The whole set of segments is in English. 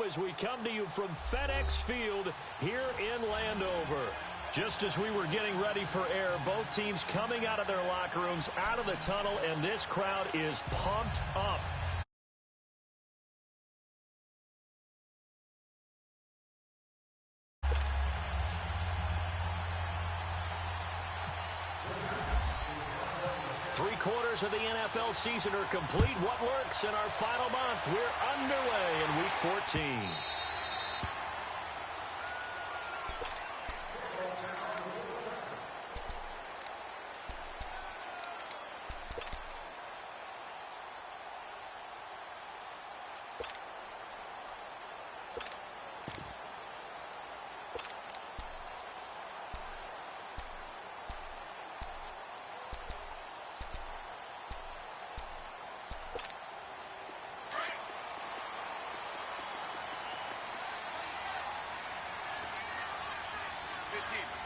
as we come to you from FedEx Field here in Landover. Just as we were getting ready for air, both teams coming out of their locker rooms, out of the tunnel, and this crowd is pumped up. Three-quarters of the NFL season are complete. What lurks in our final month? We're underway in Week 14.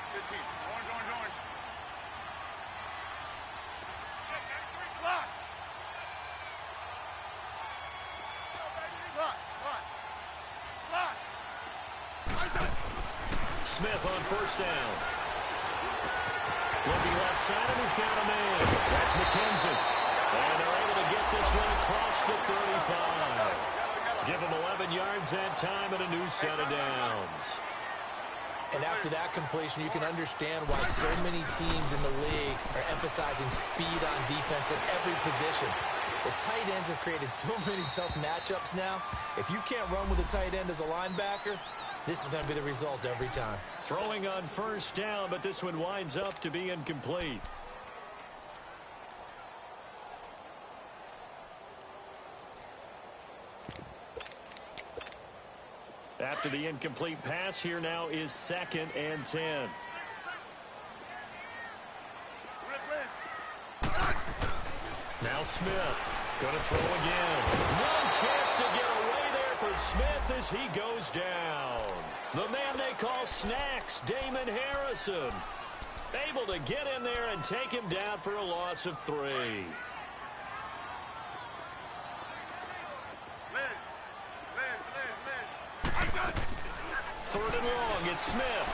Good team. Orange, orange, orange. Check that three. Block. Block. Smith on first down. Looking left side, and he's got a man. That's McKenzie. And they're able to get this one across the 35. Give him 11 yards that time and a new set of downs. And after that completion, you can understand why so many teams in the league are emphasizing speed on defense at every position. The tight ends have created so many tough matchups now. If you can't run with a tight end as a linebacker, this is going to be the result every time. Throwing on first down, but this one winds up to be incomplete. After the incomplete pass, here now is 2nd and 10. Now Smith going to throw again. No chance to get away there for Smith as he goes down. The man they call Snacks, Damon Harrison, able to get in there and take him down for a loss of 3. Third and long, it's Smith.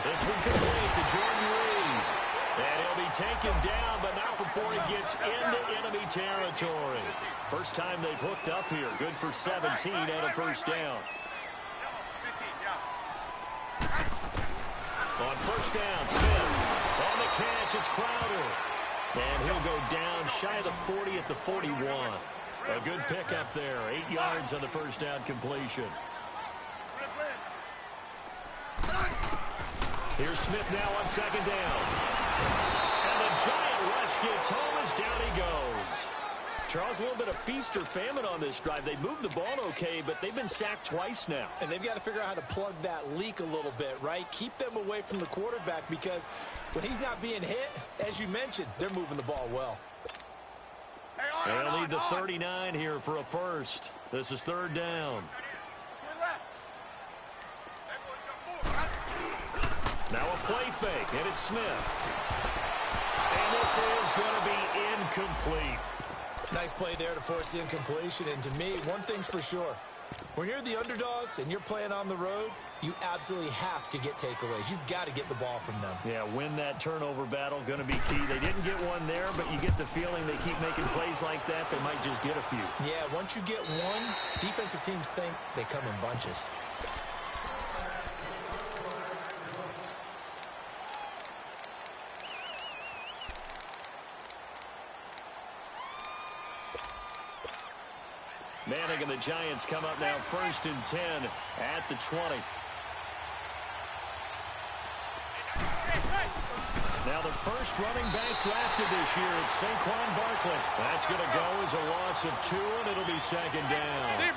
This one complete to Jordan Reed. And he'll be taken down, but not before he gets into enemy territory. First time they've hooked up here. Good for 17 and a first down. On first down, Smith. On the catch, it's Crowder. And he'll go down shy of the 40 at the 41. A good pickup there. 8 yards on the first down completion. Here's Smith now on second down. And the giant rush gets home as down he goes. Charles, a little bit of feast or famine on this drive. They moved the ball okay, but they've been sacked twice now. And they've got to figure out how to plug that leak a little bit, right? Keep them away from the quarterback because when he's not being hit, as you mentioned, they're moving the ball well. They'll need the 39 here for a first. This is third down. Now a play fake, and it's Smith. And this is going to be incomplete. Nice play there to force the incompletion. And to me, one thing's for sure. When you're the underdogs and you're playing on the road, you absolutely have to get takeaways. You've got to get the ball from them. Yeah, win that turnover battle, going to be key. They didn't get one there, but you get the feeling they keep making plays like that, they might just get a few. Yeah, once you get one, defensive teams think they come in bunches. Manning and the Giants come up now first and 10 at the 20. Now the first running back drafted this year, it's Saquon Barkley. That's going to go as a loss of 2, and it'll be second down.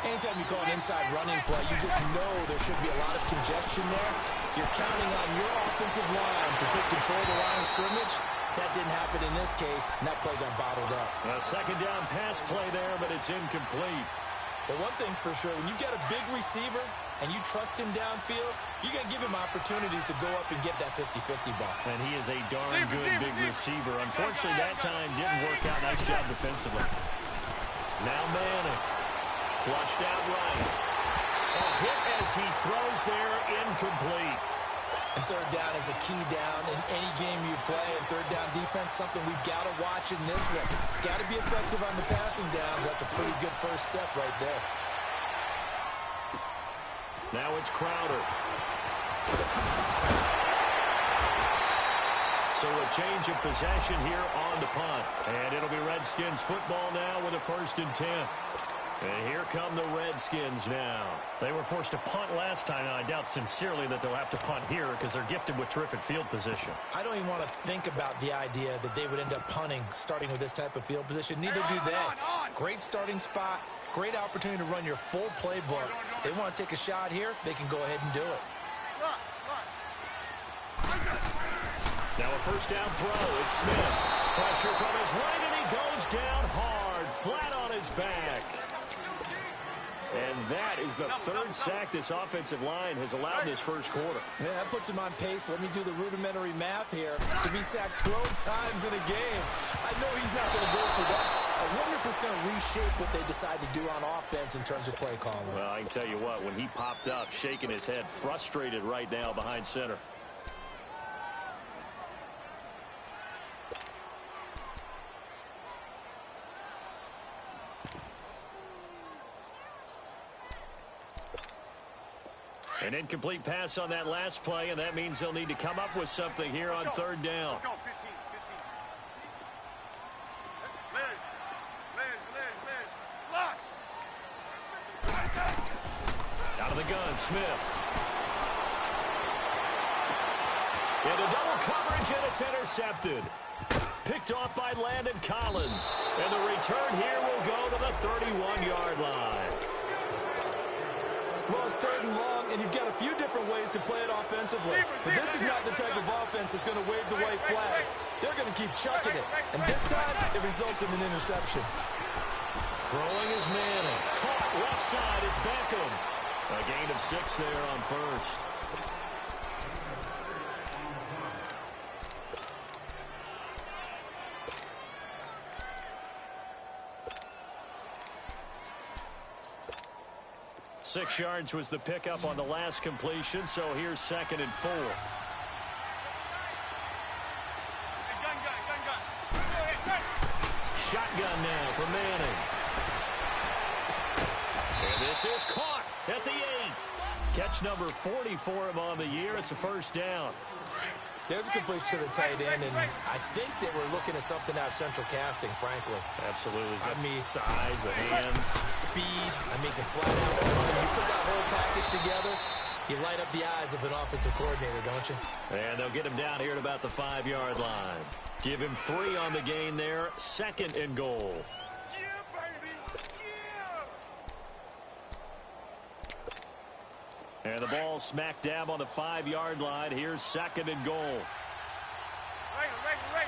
Anytime you call an inside running play, you just know there should be a lot of congestion there. You're counting on your offensive line to take control of the line of scrimmage. That didn't happen in this case, and that play got bottled up. A second down pass play there, but it's incomplete. But one thing's for sure, when you've got a big receiver and you trust him downfield, you're going to give him opportunities to go up and get that 50-50 ball. And he is a darn good big receiver. Unfortunately, that time didn't work out. Nice job defensively. Now Manning. Flushed out right. as he throws there, incomplete. And third down is a key down in any game you play. And third down defense, something we've got to watch in this one. Got to be effective on the passing downs. That's a pretty good first step right there. Now it's Crowder. So a change of possession here on the punt. And it'll be Redskins football now with a 1st and 10. And here come the Redskins now. They were forced to punt last time, and I doubt sincerely that they'll have to punt here because they're gifted with terrific field position. I don't even want to think about the idea that they would end up punting starting with this type of field position. Neither do they. Great starting spot, great opportunity to run your full playbook. They want to take a shot here, they can go ahead and do it. Now a 1st down throw. It's Smith. Pressure from his right, and he goes down hard, flat on his back. And that is the 3rd sack this offensive line has allowed this first quarter. Yeah, that puts him on pace. Let me do the rudimentary math here. To be sacked 12 times in a game, I know he's not going to go for that. I wonder if it's going to reshape what they decide to do on offense in terms of play calling. Well, I can tell you what, when he popped up, shaking his head, frustrated right now behind center. An incomplete pass on that last play, and that means they'll need to come up with something here on 3rd down. Let's go, 15. Liz. Block. Out of the gun, Smith. Into double coverage, and it's intercepted. Picked off by Landon Collins. And the return here will go to the 31-yard line. Well, it's 3rd and long, and you've got a few different ways to play it offensively. But this is not the type of offense that's going to wave the white flag. They're going to keep chucking it. And this time, it results in an interception. Throwing is Manning. Caught left side. It's Beckham. A gain of 6 there on 1st. Six yards was the pickup on the last completion, so here's 2nd and 4. Shotgun now for Manning. And this is caught at the 8. Catch number 40 for him on the year. It's a 1st down. There's a completion to the tight end, and I think they were looking at something out of central casting, frankly. Absolutely. I mean, size, the hands, speed. I mean, can flat out run. You put that whole package together, you light up the eyes of an offensive coordinator, don't you? And they'll get him down here at about the 5-yard line. Give him 3 on the gain there. 2nd and goal. Yeah, baby. Yeah. And the ball smack dab on the 5-yard line. Here's 2nd and goal. Right.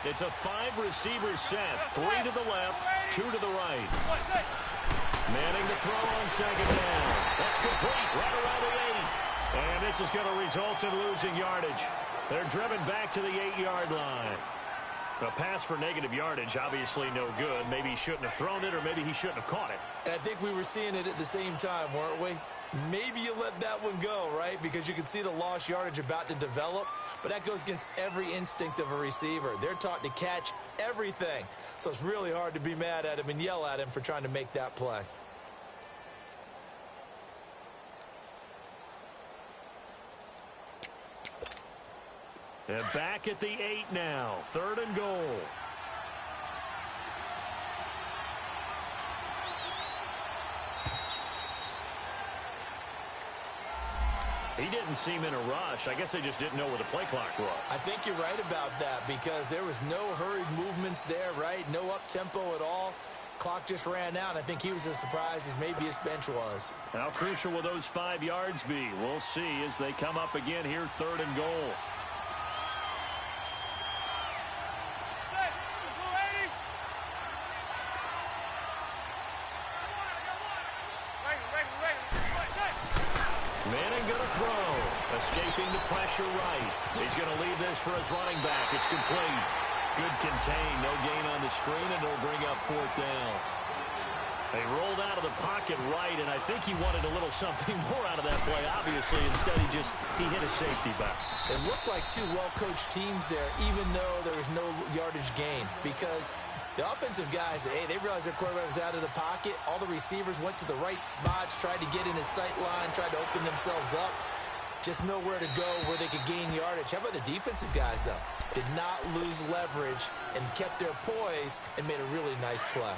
It's a 5-receiver set. 3 to the left, 2 to the right. Manning to throw on 2nd down. That's complete right around the 8. And this is going to result in losing yardage. They're driven back to the 8-yard line. A pass for negative yardage, obviously no good. Maybe he shouldn't have thrown it, or maybe he shouldn't have caught it. And I think we were seeing it at the same time, weren't we? Maybe you let that one go, right? Because you can see the lost yardage about to develop. But that goes against every instinct of a receiver. They're taught to catch everything. So it's really hard to be mad at him and yell at him for trying to make that play. And back at the 8 now. 3rd and goal. He didn't seem in a rush. I guess they just didn't know where the play clock was. I think you're right about that because there was no hurried movements there, right? No up-tempo at all. Clock just ran out. I think he was as surprised as maybe his bench was. How crucial will those 5 yards be? We'll see as they come up again here, 3rd and goal. Manning going to throw. Escaping the pressure right. He's going to leave this for his running back. It's complete. Good contain. No gain on the screen, and it'll bring up 4th down. They rolled out of the pocket right, and I think he wanted a little something more out of that play, obviously. Instead, he hit a safety back. It looked like two well-coached teams there, even though there was no yardage gain, because the offensive guys, hey, they realized their quarterback was out of the pocket. All the receivers went to the right spots, tried to get in his sight line, tried to open themselves up. Just nowhere to go where they could gain yardage. How about the defensive guys, though? Did not lose leverage and kept their poise and made a really nice play.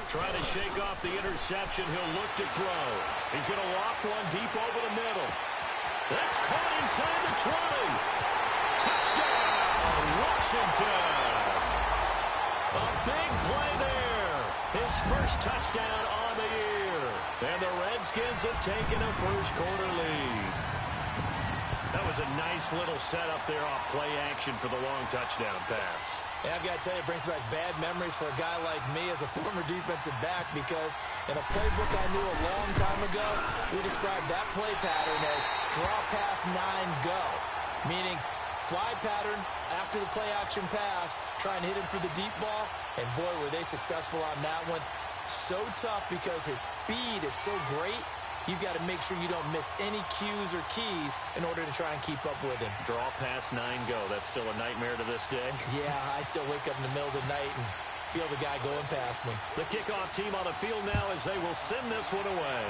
Trying to shake off the interception. He'll look to throw. He's going to loft one deep over the middle. That's caught inside the 20. Touchdown, Washington. A big play there. His first touchdown on the year. And the Redskins have taken a first-quarter lead. That was a nice little setup there off play action for the long touchdown pass. Yeah, I've got to tell you, it brings back bad memories for a guy like me as a former defensive back, because in a playbook I knew a long time ago, we described that play pattern as draw pass 9 go, meaning fly pattern after the play action pass, try and hit him for the deep ball, and boy, were they successful on that one. So tough because his speed is so great. You've got to make sure you don't miss any cues or keys in order to try and keep up with him. Draw pass 9 go. That's still a nightmare to this day. Yeah, I still wake up in the middle of the night and feel the guy going past me. The kickoff team on the field now as they will send this one away.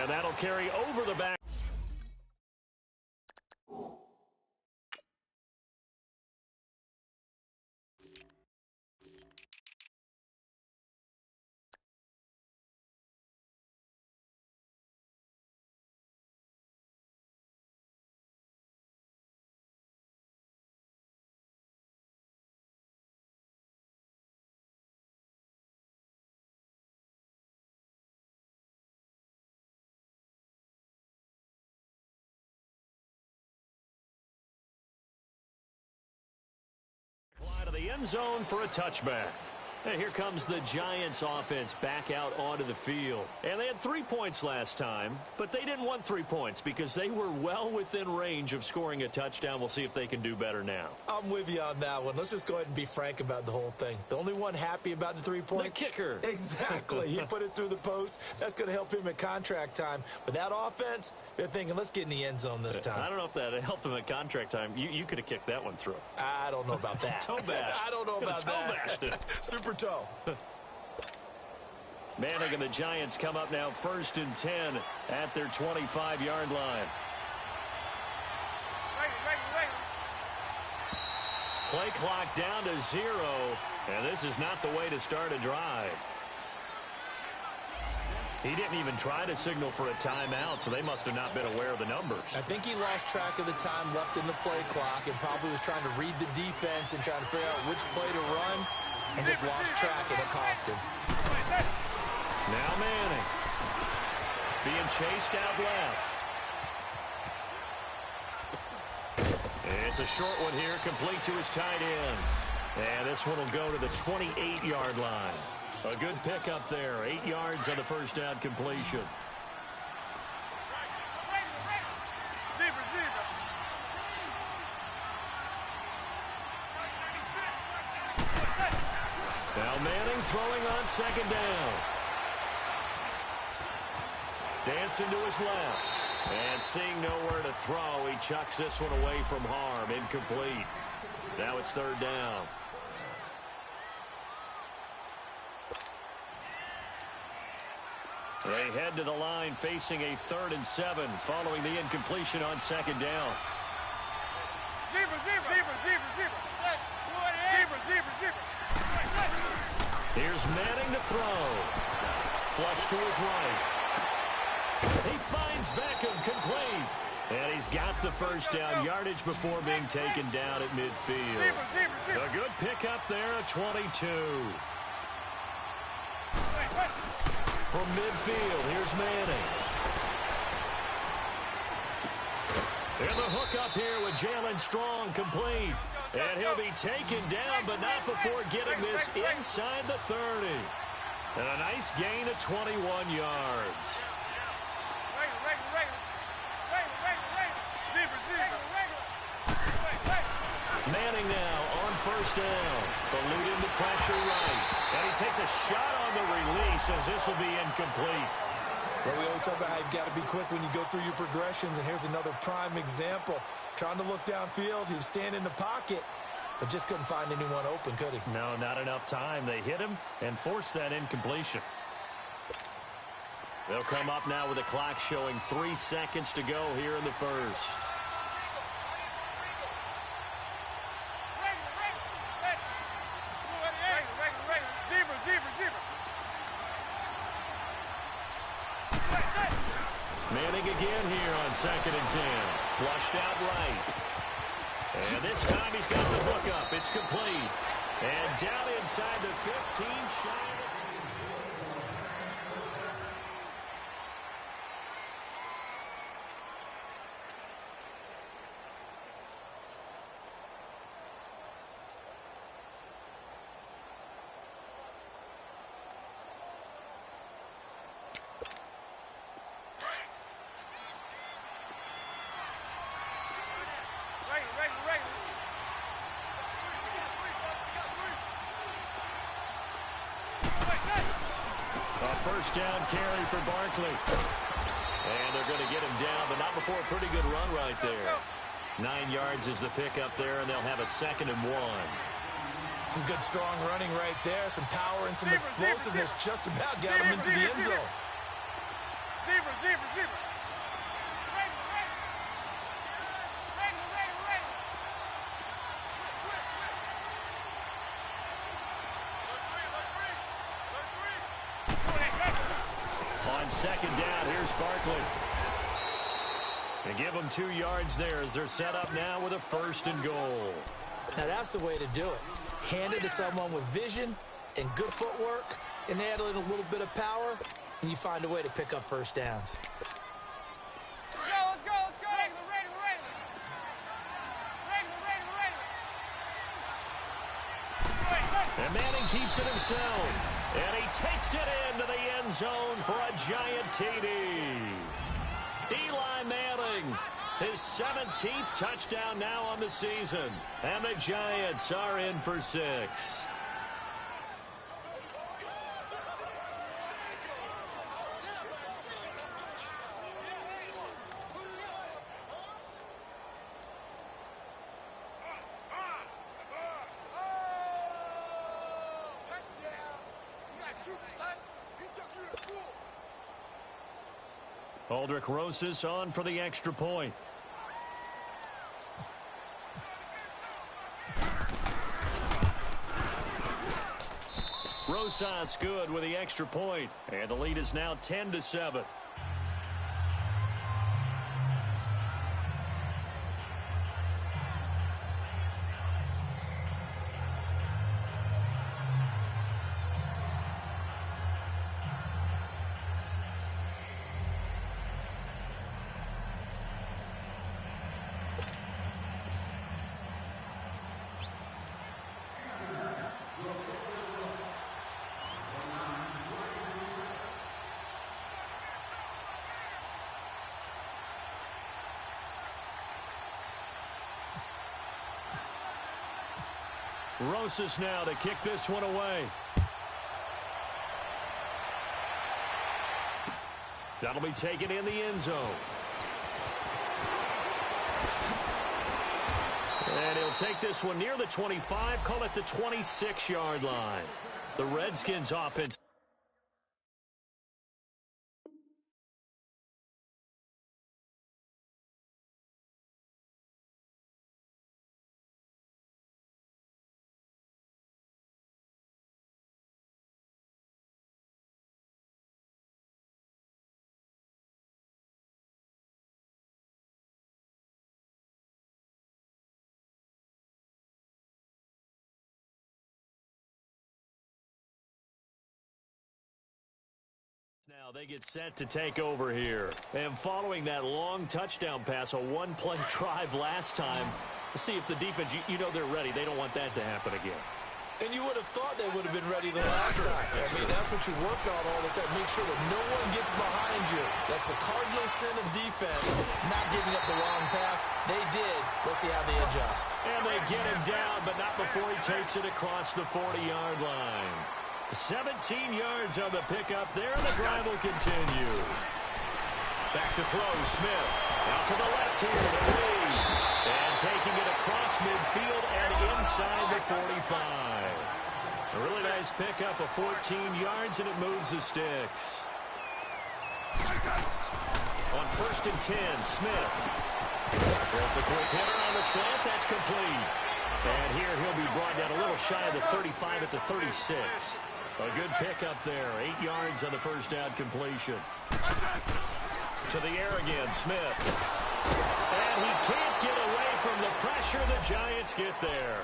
And that'll carry over the back. To the end zone for a touchback. And here comes the Giants offense back out onto the field. And they had 3 points last time, but they didn't want 3 points because they were well within range of scoring a touchdown. We'll see if they can do better now. I'm with you on that one. Let's just go ahead and be frank about the whole thing. The only one happy about the 3-point? The kicker. Exactly. He put it through the post. That's going to help him at contract time. But that offense, they're thinking, let's get in the end zone this time. I don't know if that helped him at contract time. You could have kicked that one through. I don't know about that. Toe bash. I don't know about toe that. Bashed it. Super toe. Manning and the Giants come up now 1st and 10 at their 25-yard line. Play clock down to 0, and this is not the way to start a drive. He didn't even try to signal for a timeout, so they must have not been aware of the numbers. I think he lost track of the time left in the play clock and probably was trying to read the defense and trying to figure out which play to run, and just lost track, and it cost him. Now Manning being chased out left. It's a short one here, complete to his tight end. And this one will go to the 28-yard line. A good pickup there, 8 yards on the first down completion. Now Manning throwing on 2nd down. Dancing to his left. And seeing nowhere to throw, he chucks this one away from harm. Incomplete. Now it's 3rd down. They head to the line facing a 3rd and 7 following the incompletion on 2nd down. Here's Manning to throw. Flush to his right. He finds Beckham, complete. And he's got the first down, yardage before being taken down at midfield. A good pickup there at 22. From midfield, here's Manning. And the hook up here with Jalen Strong, complete. And he'll be taken down, but not before getting this inside the 30. And a nice gain of 21 yards. Manning now on first down. Eluding the pressure right. And he takes a shot on the release as this will be incomplete. Well, we always talk about how you've got to be quick when you go through your progressions, and here's another prime example. Trying to look downfield, he was standing in the pocket, but just couldn't find anyone open, could he? No, not enough time. They hit him and forced that incompletion. They'll come up now with the clock showing 3 seconds to go here in the first. Manning again here on 2nd and 10. Flushed out right. And this time he's got the hook up. It's complete. And down inside the 15, shy of the 10. First down carry for Barkley. And they're going to get him down, but not before a pretty good run right there. 9 yards is the pickup there, and they'll have a 2nd and 1. Some good, strong running right there. Some power and some explosiveness just about got him into the end zone. On 2nd down, here's Barkley. They give them 2 yards there as they're set up now with a 1st and goal. Now that's the way to do it. Hand it to someone with vision and good footwork, and add in a little bit of power, and you find a way to pick up first downs. Let's go. And Manning keeps it himself. And he takes it into the end zone for a giant TD. Eli Manning, his 17th touchdown now on the season. And the Giants are in for 6. Aldrich Rosas on for the extra point. Rosas good with the extra point, and the lead is now 10-7. Rosas now to kick this one away. That'll be taken in the end zone. And he'll take this one near the 25, call it the 26-yard line. The Redskins offense. Now they get set to take over here. And following that long touchdown pass, a one-play drive last time, let's see if the defense, you know they're ready. They don't want that to happen again. And you would have thought they would have been ready the last time. I mean, that's what you work on all the time. Make sure that no one gets behind you. That's the cardinal sin of defense, not giving up the wrong pass. They did. Let's see how they adjust. And they get him down, but not before he takes it across the 40-yard line. 17 yards on the pickup there, and the drive will continue. Back to throw, Smith. Out to the left here to Lee. And taking it across midfield and inside the 45. A really nice pickup of 14 yards, and it moves the sticks. On 1st and 10, Smith. Throws a quick hitter on the slant. That's complete. And here he'll be brought down a little shy of the 35 at the 36. A good pickup there. 8 yards on the first down completion. To the air again, Smith. And he can't get away from the pressure. The Giants get there.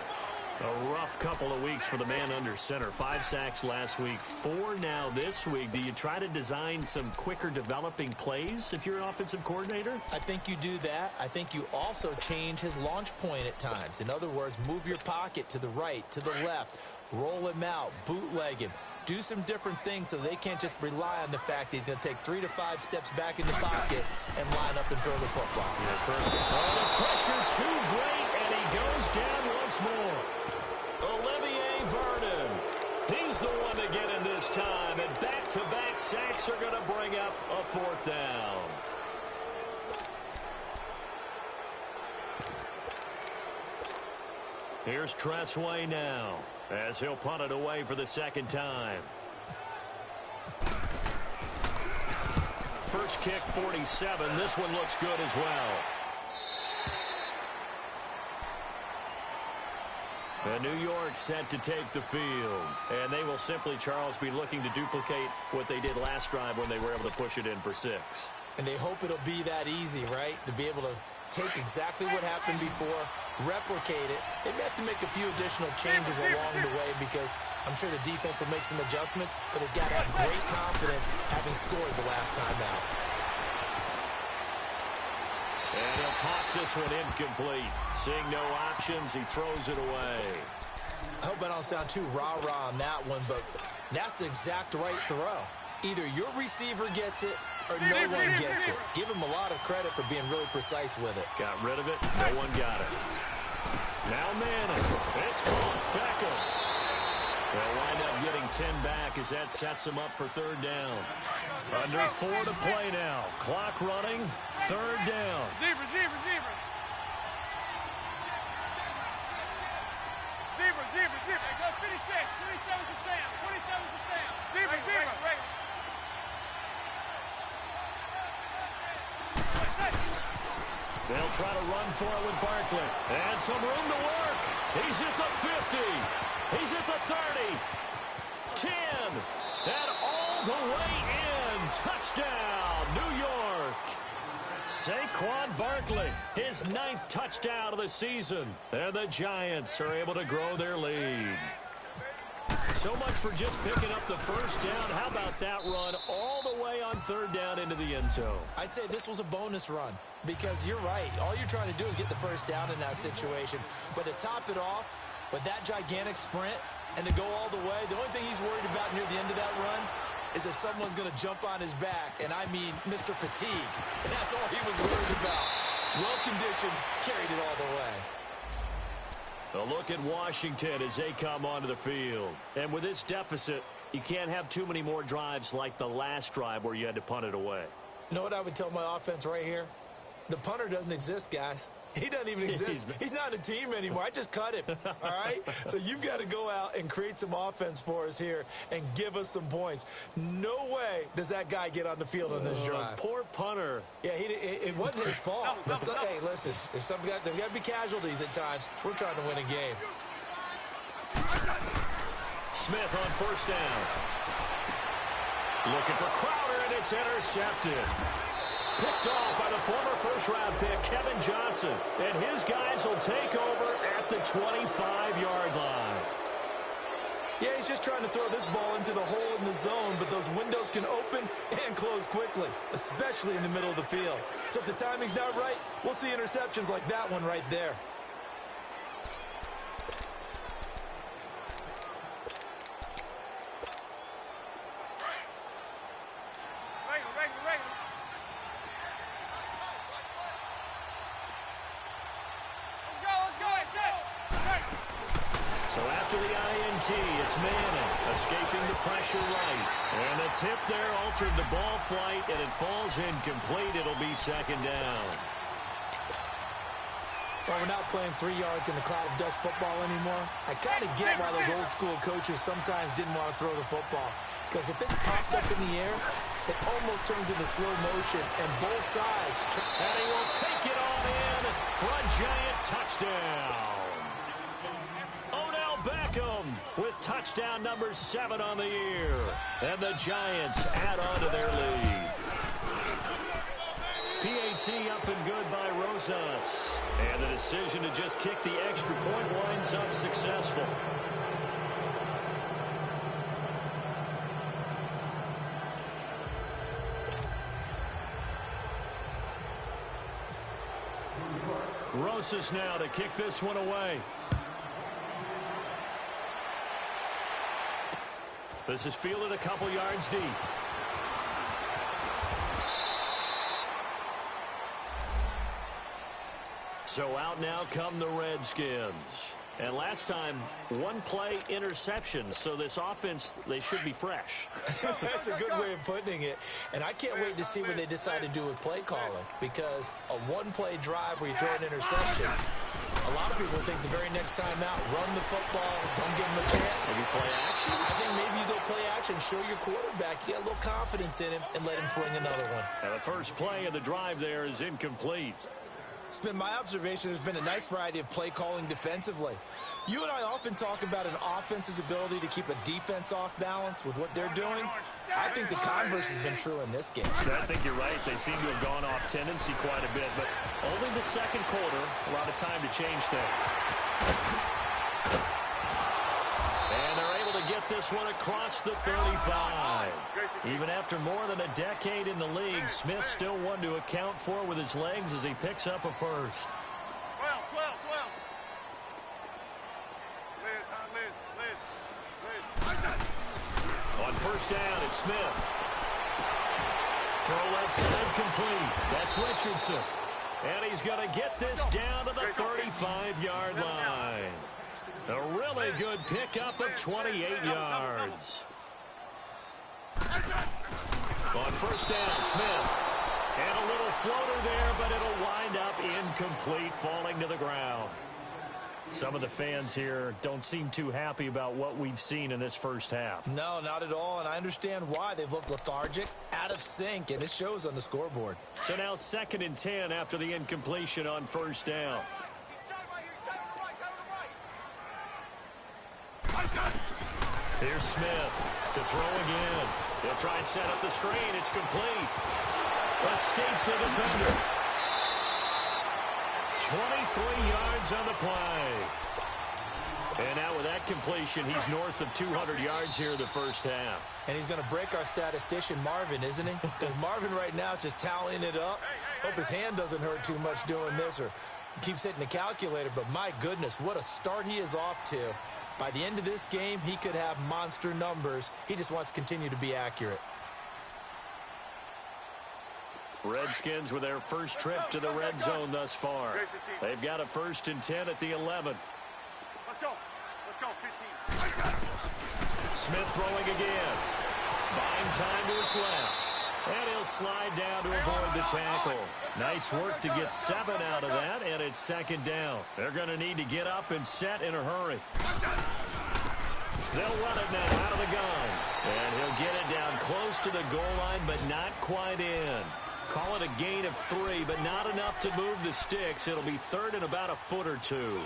A rough couple of weeks for the man under center. 5 sacks last week, 4 now this week. Do you try to design some quicker developing plays if you're an offensive coordinator? I think you do that. I think you also change his launch point at times. In other words, move your pocket to the right, to the left, roll him out, bootleg him. Do some different things so they can't just rely on the fact that he's going to take 3 to 5 steps back in the pocket and line up and throw the football. Oh, the pressure too great, and he goes down once more. Olivier Vernon. He's the one to get in this time, and back-to-back sacks are going to bring up a 4th down. Here's Tressway now, as he'll punt it away for the 2nd time. First kick, 47. This one looks good as well. And New York set to take the field. And they will simply, Charles, be looking to duplicate what they did last drive when they were able to push it in for 6. And they hope it'll be that easy, right? To be able to take exactly what happened before, replicate it. They may have to make a few additional changes along the way because I'm sure the defense will make some adjustments, but they've got to have great confidence having scored the last time out. And he'll toss this one incomplete. Seeing no options, he throws it away. I hope I don't sound too rah-rah on that one, but that's the exact right throw. Either your receiver gets it or no one gets it. Give him a lot of credit for being really precise with it. Got rid of it. No one got it. Now Manning. It's caught. Beckham. They'll wind up getting 10 back as that sets them up for 3rd down. Under 4 to play now. Clock running. 3rd down. Zebra. Go 56. 27 to Sam. 27 to Sam. Zebra. They'll try to run for it with Barkley. And some room to work. He's at the 50. He's at the 30. 10. And all the way in. Touchdown, New York. Saquon Barkley, his 9th touchdown of the season. And the Giants are able to grow their lead. So much for just picking up the first down. How about that run all the way on 3rd down into the end zone? I'd say this was a bonus run because you're right. All you're trying to do is get the first down in that situation. But to top it off with that gigantic sprint and to go all the way, the only thing he's worried about near the end of that run is if someone's going to jump on his back, and I mean Mr. Fatigue. And that's all he was worried about. Well-conditioned, carried it all the way. A look at Washington as they come onto the field. And with this deficit, you can't have too many more drives like the last drive where you had to punt it away. You know what I would tell my offense right here? The punter doesn't exist, guys. He doesn't even exist. He's not a team anymore. I just cut him, all right? So you've got to go out and create some offense for us here and give us some points. No way does that guy get on the field on this drive. Poor punter. Yeah, it wasn't his fault. Hey, listen, there's got to be casualties at times. We're trying to win a game. Smith on 1st down. Looking for Crowder, and it's intercepted. Picked off by the former first-round pick, Kevin Johnson. And his guys will take over at the 25-yard line. Yeah, he's just trying to throw this ball into the hole in the zone, but those windows can open and close quickly, especially in the middle of the field. So if the timing's not right, we'll see interceptions like that one right there. So after the INT, it's Madden escaping the pressure right. And the tip there altered the ball flight, and it falls incomplete. It'll be second down. Well, we're not playing 3 yards in a cloud of dust football anymore. I kind of get why those old-school coaches sometimes didn't want to throw the football. Because if it's popped up in the air, it almost turns into slow motion, and both sides. And he will take it all in for a giant touchdown. Odell Beckham with touchdown number 7 on the year. And the Giants add on to their lead. PAT up and good by Rosas. And the decision to just kick the extra point winds up successful. Rosas now to kick this one away. This is fielded a couple yards deep. So out now come the Redskins. And last time, 1-play interception. So this offense, they should be fresh. That's a good way of putting it. And I can't wait to see what they decide to do with play calling. Because a 1-play drive where you throw an interception, a lot of people think the very next time out, run the football, don't give him a chance. Maybe play action? I think maybe you go play action, show your quarterback, you get a little confidence in him, and let him fling another one. And the first play of the drive there is incomplete. It's been my observation there's been a nice variety of play calling defensively. You and I often talk about an offense's ability to keep a defense off balance with what they're doing. I think the converse has been true in this game. I think you're right. They seem to have gone off tendency quite a bit, but only the second quarter, a lot of time to change things. And they're able to get this one across the 35. Even after more than a decade in the league, Smith still one to account for with his legs as he picks up a first. 12. On first down, it's Smith. Throw left side complete. That's Richardson. And he's going to get this down to the 35-yard line. A really good pickup of 28 yards. On first down, Smith. And a little floater there, but it'll wind up incomplete, falling to the ground. Some of the fans here don't seem too happy about what we've seen in this first half. No, not at all, and I understand why. They've looked lethargic, out of sync, and it shows on the scoreboard. So now 2nd and 10 after the incompletion on first down. Here's Smith to throw again. He'll try and set up the screen. It's complete. Escapes the defender. 23 yards on the play. And now with that completion, he's north of 200 yards here in the first half. And he's going to break our statistician, Marvin, isn't he? Because Marvin right now is just tallying it up. Hope his hand doesn't hurt too much doing this or keeps hitting the calculator. But my goodness, what a start he is off to. By the end of this game, he could have monster numbers. He just wants to continue to be accurate. Redskins with their first trip to the red zone thus far. They've got a 1st and 10 at the 11. Let's go, 15. Smith throwing again. Buying time to his left. And he'll slide down to avoid the tackle. Nice work to get 7 out of that, and it's 2nd down. They're going to need to get up and set in a hurry. They'll run it now out of the gun. And he'll get it down close to the goal line, but not quite in. Call it a gain of 3, but not enough to move the sticks. It'll be 3rd and about a foot or 2.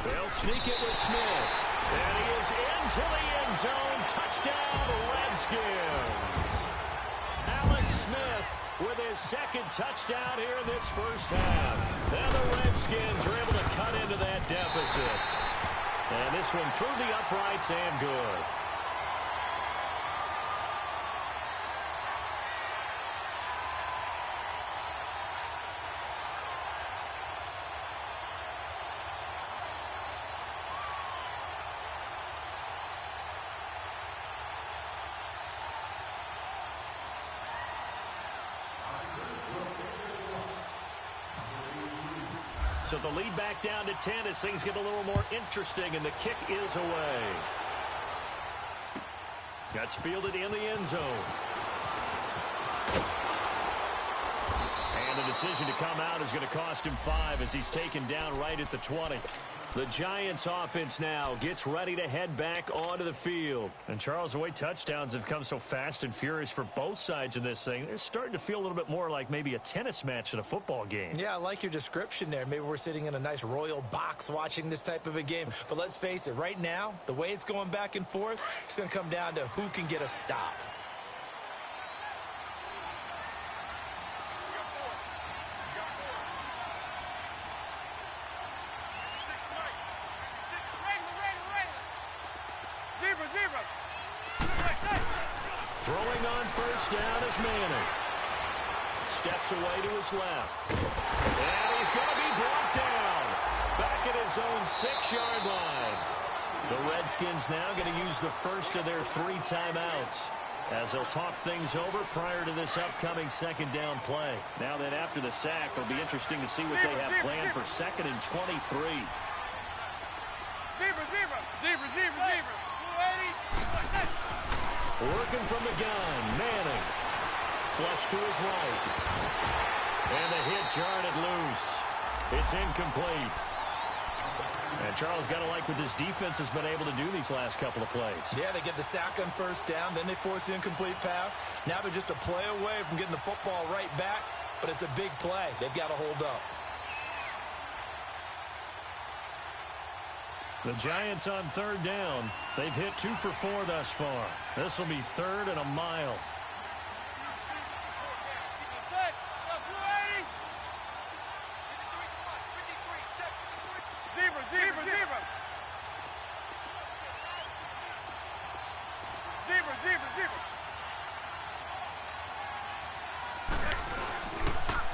They'll sneak it with Smith. And he is into the end zone. Touchdown, Redskins. Alex Smith with his 2nd touchdown here in this first half. Now the Redskins are able to cut into that deficit. And this one through the uprights and good. So the lead back down to 10 as things get a little more interesting, and the kick is away. That's fielded in the end zone. And the decision to come out is going to cost him 5 as he's taken down right at the 20. The Giants offense now gets ready to head back onto the field. And Charles, the way touchdowns have come so fast and furious for both sides in this thing, it's starting to feel a little bit more like maybe a tennis match than a football game. Yeah, I like your description there. Maybe we're sitting in a nice royal box watching this type of a game. But let's face it, right now, the way it's going back and forth, it's going to come down to who can get a stop. Throwing on first down is Manning. Steps away to his left. And he's going to be brought down. Back at his own 6-yard line. The Redskins now going to use the first of their 3 timeouts as they'll talk things over prior to this upcoming second down play. Now then, after the sack, it'll be interesting to see what they have planned for 2nd and 23. Working from the gun, Manning. Flush to his right. And the hit jarred it loose. It's incomplete. And Charles, got to like what this defense has been able to do these last couple of plays. Yeah, they get the sack on first down, then they force the incomplete pass. Now they're just a play away from getting the football right back, but it's a big play. They've got to hold up. The Giants on 3rd down. They've hit 2 for 4 thus far. This will be 3rd and a mile.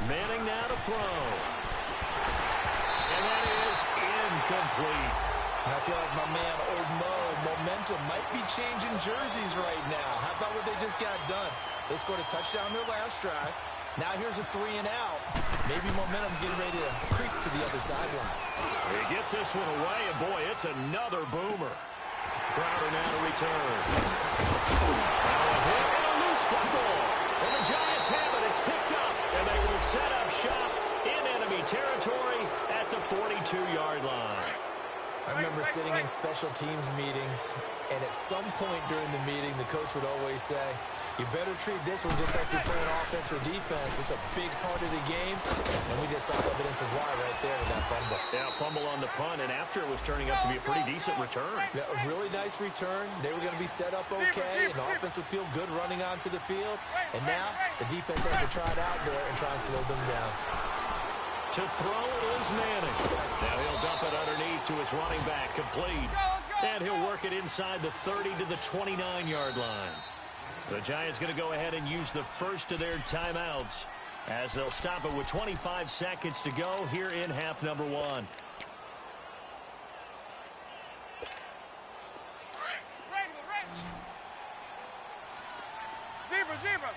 Manning now to throw. And that is incomplete. I feel like my man, Old Mo, momentum might be changing jerseys right now. How about what they just got done? They scored a touchdown their last drive. Now here's a 3 and out. Maybe momentum's getting ready to creep to the other sideline. He gets this one away, and boy, it's another boomer. Crowder now to return. Now a hit and a loose football. And the Giants have it. It's picked up, and they will set up shop in enemy territory at the 42-yard line. I remember sitting in special teams meetings, and at some point during the meeting, the coach would always say, you better treat this one just like you're playing offense or defense. It's a big part of the game, and we just saw evidence of why right there with that fumble. Yeah, fumble on the punt, and after it was turning up to be a pretty decent return. Yeah, a really nice return. They were going to be set up okay, and the offense would feel good running onto the field. And now the defense has to try it out there and try and slow them down. To throw is Manning. Now he'll dump it underneath to his running back, complete. And he'll work it inside the 30 to the 29-yard line. The Giants going to go ahead and use the first of their timeouts as they'll stop it with 25 seconds to go here in half number 1. Zebra.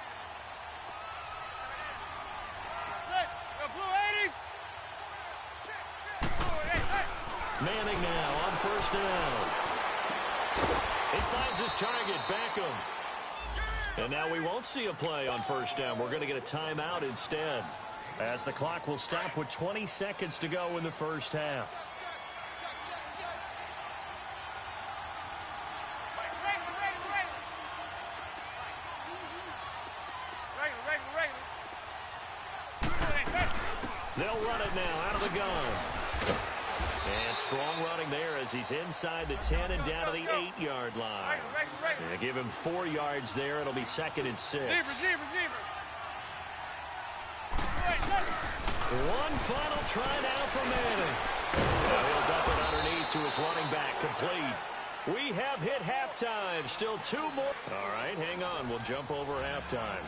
Manning now on first down. He finds his target, Beckham. And now we won't see a play on first down. We're going to get a timeout instead, as the clock will stop with 20 seconds to go in the first half. They'll run it now out of the gun. And strong running there as he's inside the 10 and down to the 8-yard line. And give him 4 yards there. It'll be 2nd and 6. One final try now for Manning. Now he'll dump it underneath to his running back, complete. We have hit halftime. Still 2 more. All right, hang on. We'll jump over halftime.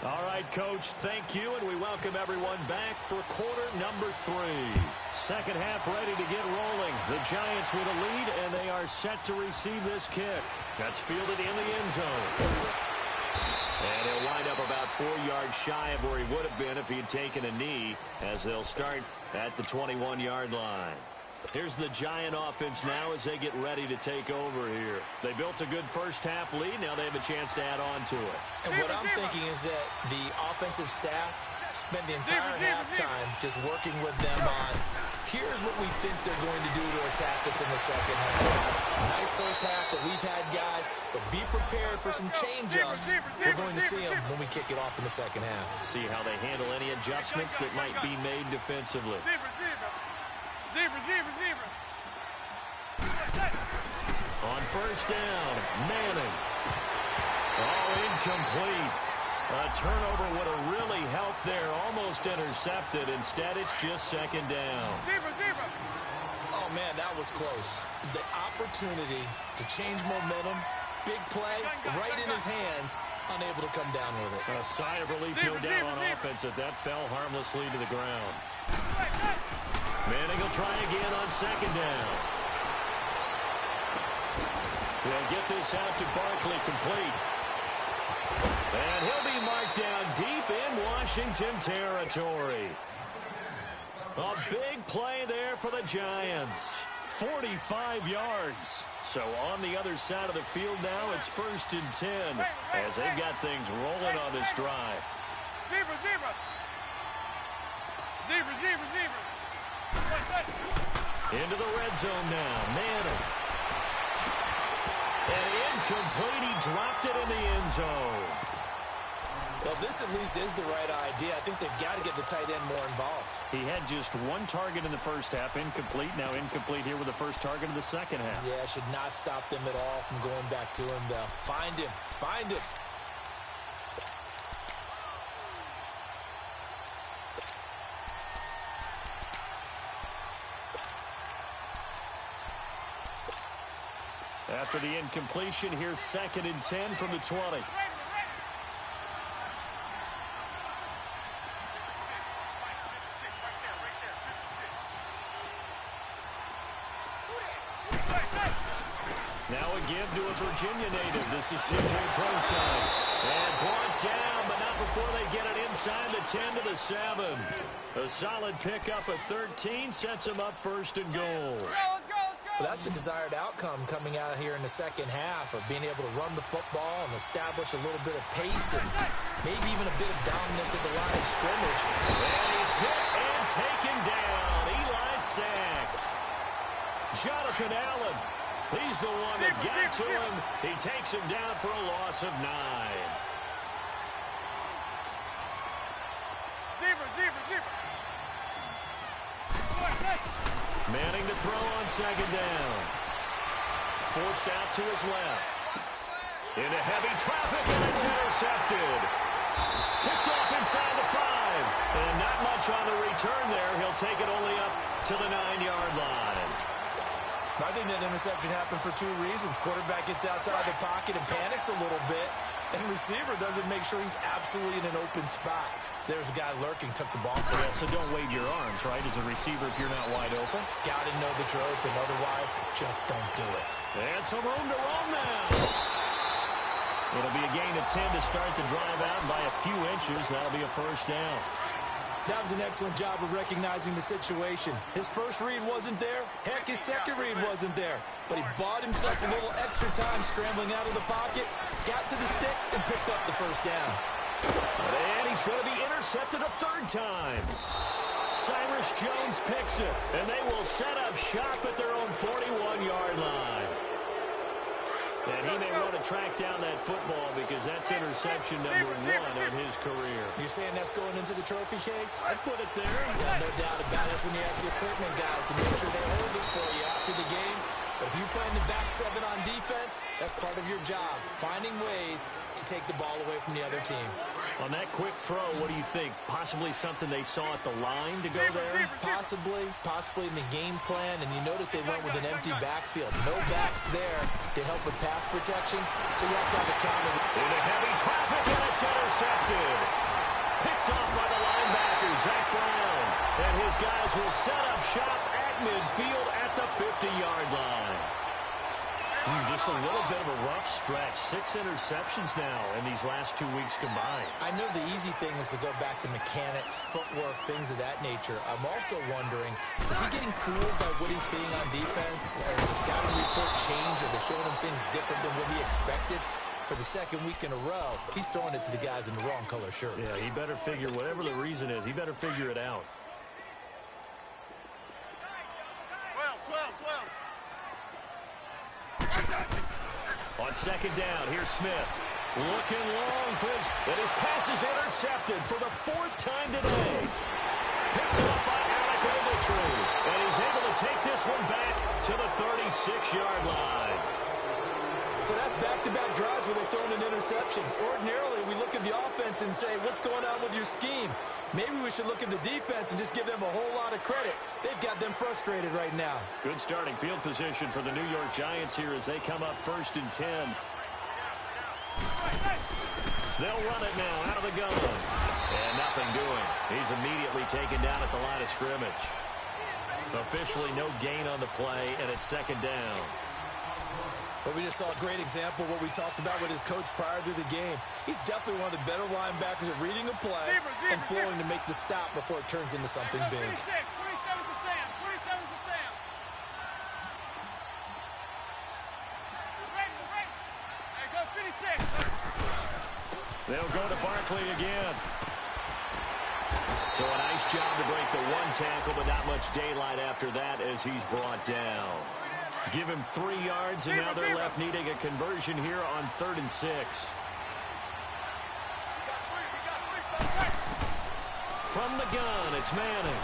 All right, Coach, thank you, and we welcome everyone back for quarter number 3. Second half ready to get rolling. The Giants with a lead, and they are set to receive this kick. That's fielded in the end zone. And he'll wind up about 4 yards shy of where he would have been if he had taken a knee, as they'll start at the 21-yard line. Here's the Giant offense now as they get ready to take over here. They built a good first-half lead. Now they have a chance to add on to it. And what I'm thinking is that the offensive staff spent the entire halftime just working with them on, here's what we think they're going to do to attack us in the second half. Nice first half that we've had, guys, but be prepared for some change-ups. We're going to see them when we kick it off in the second half. See how they handle any adjustments that might be made defensively. On first down, Manning. Oh, incomplete. A turnover would have really helped there. Almost intercepted. Instead, it's just second down. Oh, man, that was close. The opportunity to change momentum, big play, right in his hands, unable to come down with it. A sigh of relief, no doubt, on offense that fell harmlessly to the ground. Manning will try again on second down. He'll get this out to Barkley, complete. And he'll be marked down deep in Washington territory. A big play there for the Giants. 45 yards. So on the other side of the field now, it's 1st and 10 as they've got things rolling on this drive. Into the red zone now. Manning. And incomplete. He dropped it in the end zone. Well, this at least is the right idea. I think they've got to get the tight end more involved. He had just 1 target in the first half. Incomplete. Now incomplete here with the first target of the second half. Yeah, should not stop them at all from going back to him, though. Find him. Find him. After the incompletion, here's 2nd and 10 from the 20. Now a give to a Virginia native. This is C.J. Prosise. And brought down, but not before they get it inside the 10 to the 7. A solid pickup of 13 sets them up 1st and goal. Well, that's the desired outcome coming out here in the second half of being able to run the football and establish a little bit of pace and maybe even a bit of dominance at the line of scrimmage. And he's hit and taken down. Eli sacked. Jonathan Allen. He's the one that got to him. He takes him down for a loss of 9. Manning to throw on second down. Forced out to his left. Into heavy traffic, and it's intercepted. Picked off inside the 5. And not much on the return there. He'll take it only up to the 9-yard line. I think that interception happened for 2 reasons. Quarterback gets outside the pocket and panics a little bit, and receiver doesn't make sure he's absolutely in an open spot. So there's a guy lurking, took the ball from him. Yeah, so don't wave your arms, right, as a receiver if you're not wide open. Got to know that you're open, otherwise just don't do it. And some room to roam now. It'll be a gain of 10 to start the drive out by a few inches. That'll be a 1st down. That was an excellent job of recognizing the situation. His first read wasn't there. Heck, his second read wasn't there. But he bought himself a little extra time scrambling out of the pocket, got to the sticks, and picked up the 1st down. And he's going to be intercepted a 3rd time. Cyrus Jones picks it, and they will set up shop at their own 41-yard line. And he may want to track down that football because that's interception number 1 on his career. You're saying that's going into the trophy case? I put it there. Yeah, no doubt about it. That's when you ask the equipment guys to make sure they hold it for you after the game. But if you play in the back 7 on defense, that's part of your job, finding ways to take the ball away from the other team. On that quick throw, what do you think? Possibly something they saw at the line to go there? Possibly in the game plan, and you notice they went with an empty backfield. No backs there to help with pass protection, so you have to have a counter. Into heavy traffic, and it's intercepted. Picked off by the linebacker, Zach Brown. And his guys will set up shop at midfield at the 50-yard line. Just a little bit of a rough stretch. 6 interceptions now in these last 2 weeks combined. I know the easy thing is to go back to mechanics, footwork, things of that nature. I'm also wondering, is he getting fooled by what he's seeing on defense? Has the scouting report changed? Are they showing him things different than what he expected? For the second week in a row, he's throwing it to the guys in the wrong color shirts. Yeah, he better figure, whatever the reason is, he better figure it out. 12. On second down, here's Smith. Looking long for his pass is intercepted for the 4th time today. Picked up by Alec Ogletree. And he's able to take this one back to the 36-yard line. So that's back-to-back drives where they've thrown an interception. Ordinarily, we look at the offense and say, what's going on with your scheme? Maybe we should look at the defense and just give them a whole lot of credit. They've got them frustrated right now. Good starting field position for the New York Giants here as they come up 1st and 10. They'll run it now out of the gun. And nothing doing. He's immediately taken down at the line of scrimmage. Officially no gain on the play, and it's 2nd down. But we just saw a great example of what we talked about with his coach prior to the game. He's definitely one of the better linebackers at reading a play and flowing to make the stop before it turns into something big. 27 to Sam. 27 to Sam. Hey, go 56. They'll go to Barkley again. So a nice job to break the 1 tackle, but not much daylight after that as he's brought down. Give him 3 yards, and now they're left needing a conversion here on 3rd and 6. From the gun, it's Manning.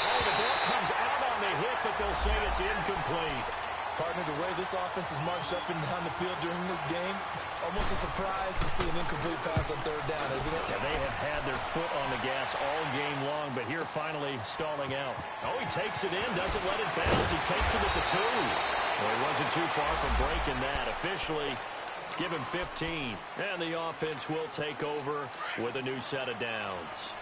Oh, the ball comes out on the hit, but they'll say it's incomplete. Partner, the way this offense has marched up and down the field during this game, it's almost a surprise to see an incomplete pass on 3rd down, isn't it? Yeah, they have had their foot on the gas all game long, but here finally stalling out. Oh, he takes it in, doesn't let it bounce. He takes it at the 2. Well, he wasn't too far from breaking that. Officially, give him 15. And the offense will take over with a new set of downs.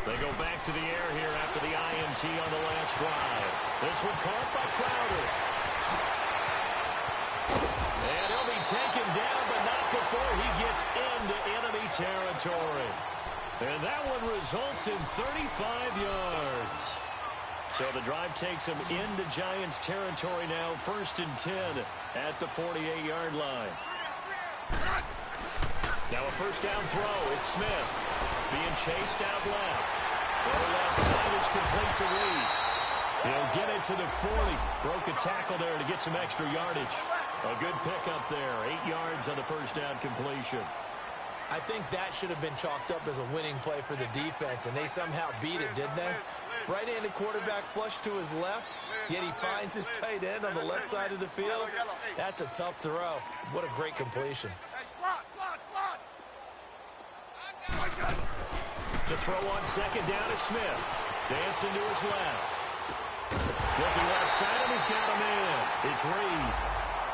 They go back to the air here after the INT on the last drive. This one caught by Crowder. And he'll be taken down, but not before he gets into enemy territory. And that one results in 35 yards. So the drive takes him into Giants territory now, 1st and 10 at the 48-yard line. Now a 1st down throw. It's Smith being chased out left. The left side is complete to Reed. He'll get it to the 40. Broke a tackle there to get some extra yardage. A good pickup there. 8 yards on the 1st down completion. I think that should have been chalked up as a winning play for the defense, and they somehow beat it, didn't they? Right-handed quarterback flush to his left, yet he finds his tight end on the left side of the field. That's a tough throw. What a great completion. To throw on 2nd down is Smith. Dancing to his left. Looking left side, and he's got him in. It's Reed.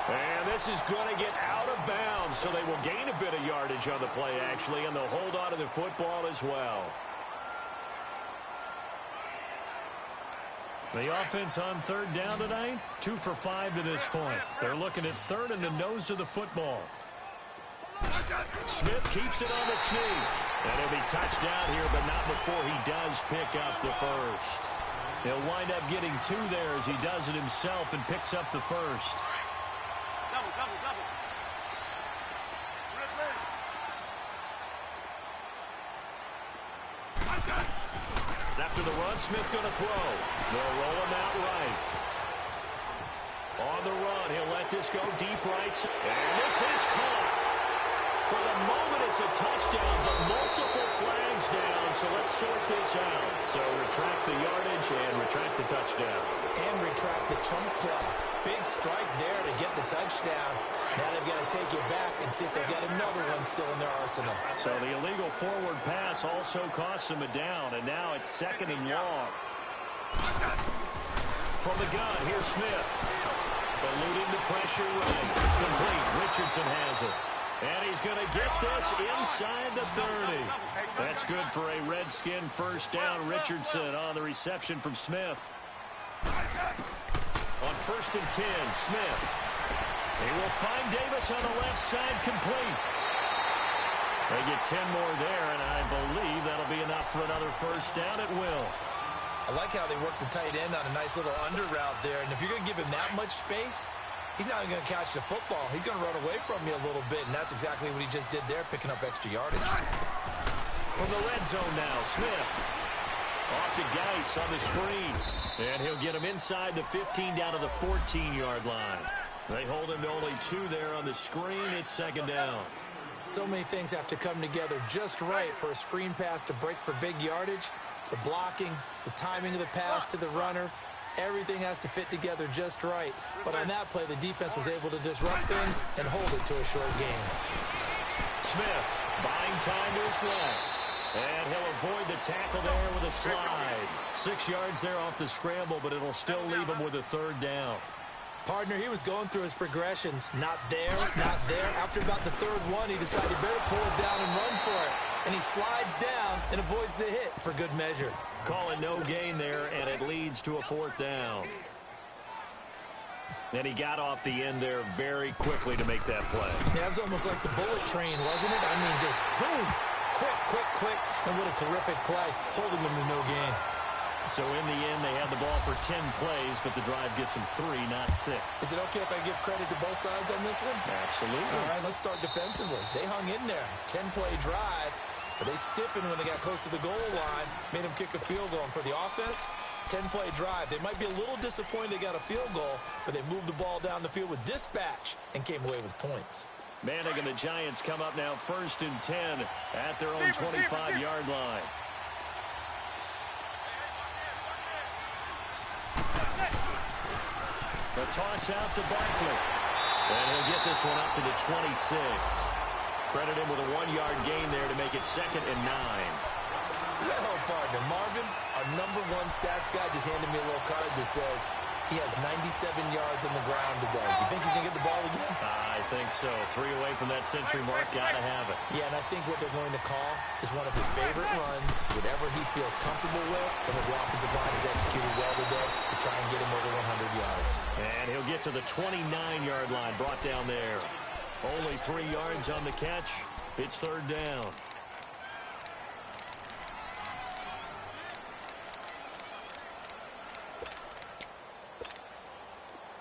And this is going to get out of bounds, so they will gain a bit of yardage on the play, actually, and they'll hold on to the football as well. The offense on 3rd down tonight, 2 for 5 to this point. They're looking at 3rd in the nose of the football. Smith keeps it on the sneak. And he'll be touched down here, but not before he does pick up the 1st. He'll wind up getting 2 there as he does it himself and picks up the 1st. Double. After the run, Smith going to throw. They'll roll him out right. On the run, he'll let this go deep right. And this is caught. For the moment, it's a touchdown, but multiple flags down, so let's sort this out. So retract the yardage and retract the touchdown. And retract the chunk play. Big strike there to get the touchdown. Now they've got to take it back and see if they've got another one still in their arsenal. So the illegal forward pass also costs him a down, and now it's 2nd and long. From the gun, here's Smith. Eluding the pressure right. Complete. Richardson has it. And he's going to get this inside the 30. That's good for a Redskin first down. Richardson on the reception from Smith. On 1st and 10, Smith. He will find Davis on the left side, complete. They get 10 more there, and I believe that'll be enough for another first down. It will. I like how they work the tight end on a nice little under route there. And if you're going to give him that much space, he's not going to catch the football. He's going to run away from you a little bit, and that's exactly what he just did there, picking up extra yardage. From the red zone now, Smith. Off to Geis on the screen. And he'll get him inside the 15 down to the 14-yard line. They hold him to only 2 there on the screen. It's second down. So many things have to come together just right for a screen pass to break for big yardage. The blocking, the timing of the pass to the runner, everything has to fit together just right. But on that play, the defense was able to disrupt things and hold it to a short game. Smith buying time to his left. And he'll avoid the tackle there with a slide. 6 yards there off the scramble, but it'll still leave him with a third down. Partner, he was going through his progressions. Not there, not there. After about the third one, he decided he better pull it down and run for it. And he slides down and avoids the hit for good measure. Call it no gain there, and it leads to a 4th down. And he got off the end there very quickly to make that play. Yeah, it was almost like the bullet train, wasn't it? I mean, just zoom. Quick. And what a terrific play, holding them to no gain. So in the end, they had the ball for 10 plays, but the drive gets them 3, not 6. Is it okay if I give credit to both sides on this one? Absolutely. All right, let's start defensively. They hung in there. 10-play drive, but they stiffened when they got close to the goal line, made them kick a field goal. And for the offense, 10-play drive. They might be a little disappointed they got a field goal, but they moved the ball down the field with dispatch and came away with points. Manning and the Giants come up now 1st and 10 at their own 25-yard line. The toss out to Barkley. And he'll get this one up to the 26. Credit him with a 1-yard gain there to make it 2nd and 9. Well, partner, Marvin, our #1 stats guy just handed me a little card that says he has 97 yards on the ground today. You think he's going to get the ball again? I think so. 3 away from that century mark. Got to have it. Yeah, and I think what they're going to call is one of his favorite runs, whatever he feels comfortable with, and what the offensive line has executed well today to try and get him over 100 yards. And he'll get to the 29-yard line, brought down there. Only 3 yards on the catch. It's 3rd down.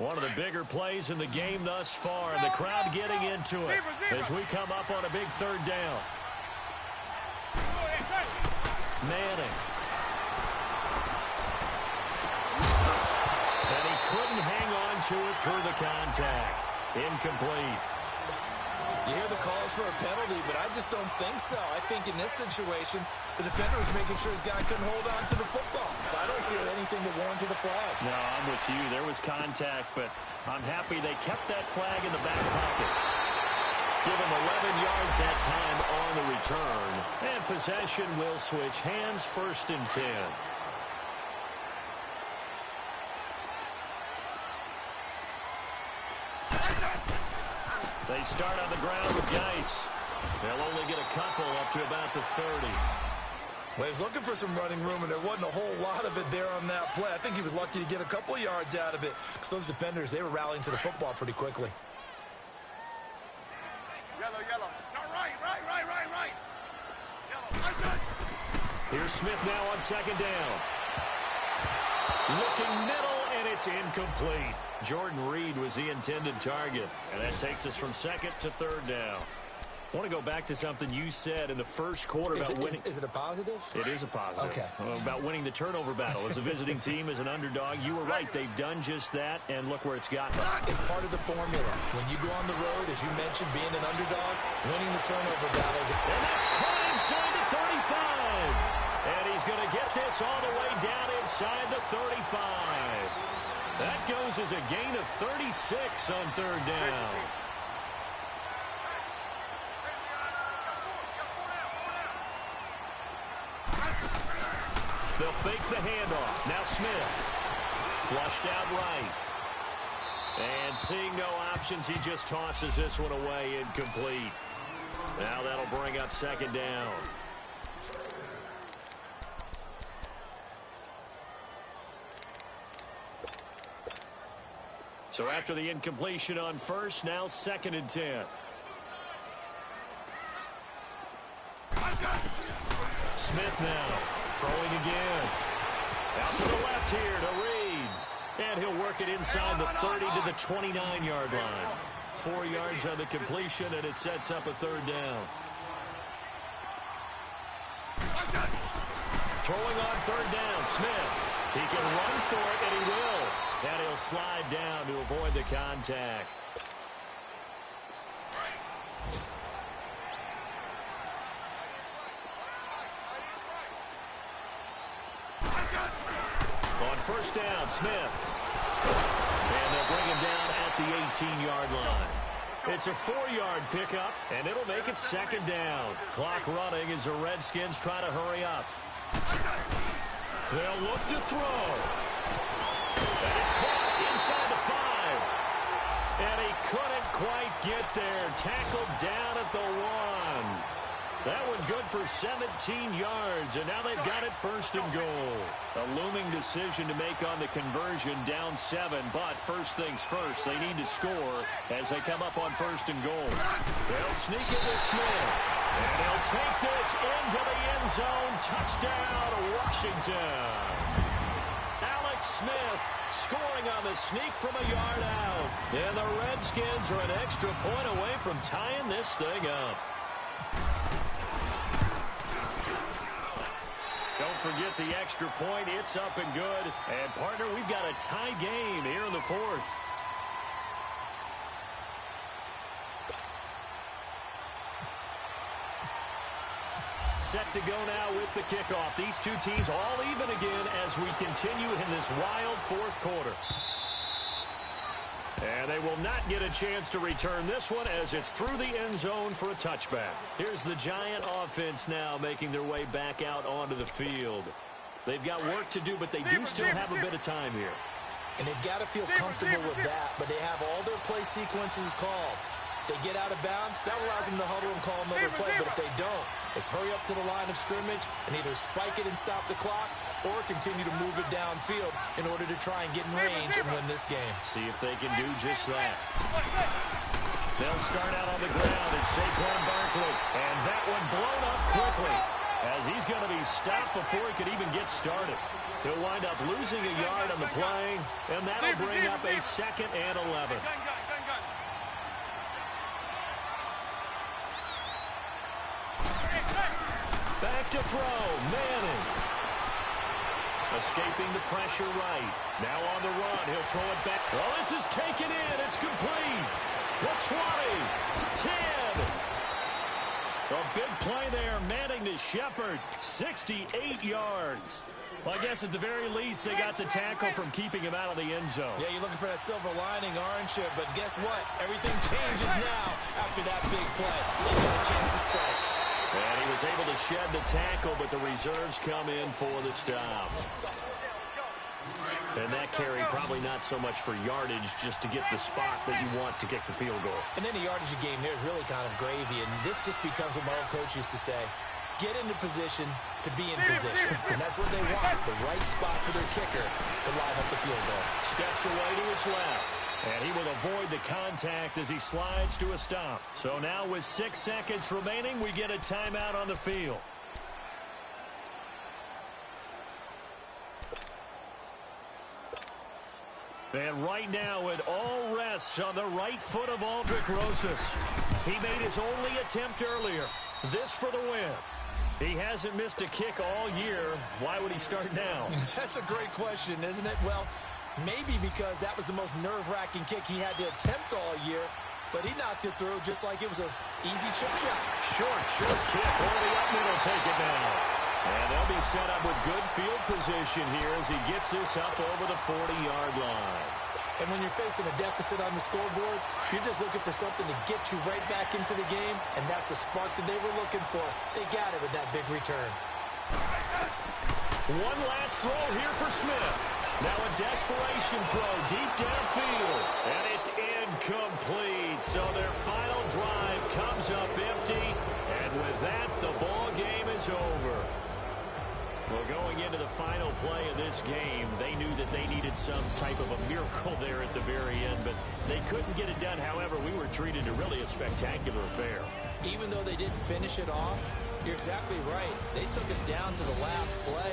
One of the bigger plays in the game thus far, and the crowd getting into it as we come up on a big 3rd down. Manning. And he couldn't hang on to it through the contact. Incomplete. You hear the calls for a penalty, but I just don't think so. I think in this situation, the defender was making sure his guy couldn't hold on to the football. So I don't see anything to warrant a flag. No, I'm with you. There was contact, but I'm happy they kept that flag in the back pocket. Give him 11 yards that time on the return. And possession will switch hands, 1st and 10. They start on the ground with Geis. They'll only get a couple up to about the 30. Well, he was looking for some running room, and there wasn't a whole lot of it there on that play. I think he was lucky to get a couple of yards out of it because those defenders, they were rallying to the football pretty quickly. Yellow. No, right. Yellow. Here's Smith now on 2nd down. Looking middle, and it's incomplete. Jordan Reed was the intended target, and that takes us from 2nd to 3rd down. I want to go back to something you said in the first quarter about winning. Is it a positive? It is a positive. Okay. About winning the turnover battle. As a visiting team, as an underdog, you were right. They've done just that, and look where it's gotten them. It's part of the formula. When you go on the road, as you mentioned, being an underdog, winning the turnover battle is And that's caught inside the 35. And he's going to get this all the way down inside the 35. That goes as a gain of 36 on 3rd down. They'll fake the handoff. Now Smith. Flushed out right. And seeing no options, he just tosses this one away, incomplete. Now that'll bring up second down. So after the incompletion on first, now 2nd and 10. Smith now throwing again. Out to the left here to Reed. And he'll work it inside the 30 to the 29-yard line. 4 yards on the completion, and it sets up a 3rd down. Throwing on 3rd down, Smith. He can run for it, and he will. And he'll slide down to avoid the contact. On 1st down, Smith. And they'll bring him down at the 18-yard line. It's a 4-yard pickup, and it'll make it 2nd down. Clock running as the Redskins try to hurry up. They'll look to throw. That is caught inside the 5. And he couldn't quite get there. Tackled down at the 1. That one good for 17 yards, and now they've got it 1st and goal. A looming decision to make on the conversion, down 7, but first things first, they need to score as they come up on 1st and goal. They'll sneak it with Smith, and he'll take this into the end zone. Touchdown, Washington. Alex Smith scoring on the sneak from a yard out. And the Redskins are an extra point away from tying this thing up. Don't forget the extra point. It's up and good. And, partner, we've got a tie game here in the 4th. Set to go now with the kickoff. These two teams all even again as we continue in this wild 4th quarter. And they will not get a chance to return this one as it's through the end zone for a touchback. Here's the Giant offense now making their way back out onto the field. They've got work to do, but they do still have a bit of time here. And they've got to feel comfortable with that, but they have all their play sequences called. If they get out of bounds, that allows them to huddle and call another play, but if they don't, it's hurry up to the line of scrimmage and either spike it and stop the clock or continue to move it downfield in order to try and get in range and win this game. See if they can do just that. They'll start out on the ground at Saquon Barkley. And that one blown up quickly as he's going to be stopped before he could even get started. He'll wind up losing a yard on the play, and that'll bring up a 2nd and 11. Back to throw, Manning. Escaping the pressure right. Now on the run. He'll throw it back. Well, this is taken in. It's complete. The 20. 10. A big play there. Manning to Shepard. 68 yards. Well, I guess at the very least they got the tackle from keeping him out of the end zone. Yeah, you're looking for that silver lining, aren't you? But guess what? Everything changes now after that big play. They got a chance to strike. And he was able to shed the tackle, but the reserves come in for the stop. And that carry probably not so much for yardage, just to get the spot that you want to kick the field goal. And then the yardage game here is really kind of gravy, and this just becomes what my old coach used to say. Get into position to be in position. And that's what they want, the right spot for their kicker to line up the field goal. Steps away to his left. And he will avoid the contact as he slides to a stop. So now with 6 seconds remaining, we get a timeout on the field. And right now it all rests on the right foot of Aldrick Rosas. He made his only attempt earlier. This for the win. He hasn't missed a kick all year. Why would he start now? That's a great question, isn't it? Well, maybe because that was the most nerve-wracking kick he had to attempt all year, but he knocked it through just like it was an easy chip shot. Short kick. Early up middle, take it now. And they'll be set up with good field position here as he gets this up over the 40-yard line. And when you're facing a deficit on the scoreboard, you're just looking for something to get you right back into the game, and that's the spark that they were looking for. They got it with that big return. One last throw here for Smith. Now a desperation throw deep downfield, and it's incomplete. So their final drive comes up empty, and with that, the ball game is over. Well, going into the final play of this game, they knew that they needed some type of a miracle there at the very end, but they couldn't get it done. However, we were treated to really a spectacular affair. Even though they didn't finish it off, you're exactly right. They took us down to the last play.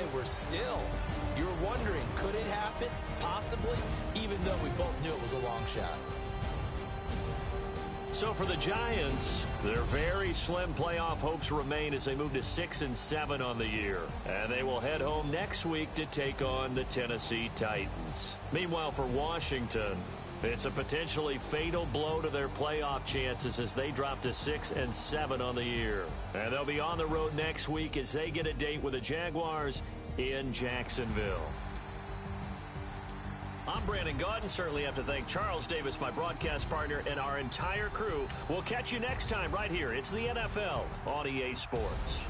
You're wondering, could it happen? Possibly, even though we both knew it was a long shot. So for the Giants, their very slim playoff hopes remain as they move to 6-7 on the year. And they will head home next week to take on the Tennessee Titans. Meanwhile, for Washington, it's a potentially fatal blow to their playoff chances as they drop to 6-7 on the year. And they'll be on the road next week as they get a date with the Jaguars in Jacksonville. I'm Brandon Gaudin. Certainly have to thank Charles Davis, my broadcast partner, and our entire crew. We'll catch you next time right here. It's the NFL on EA Sports.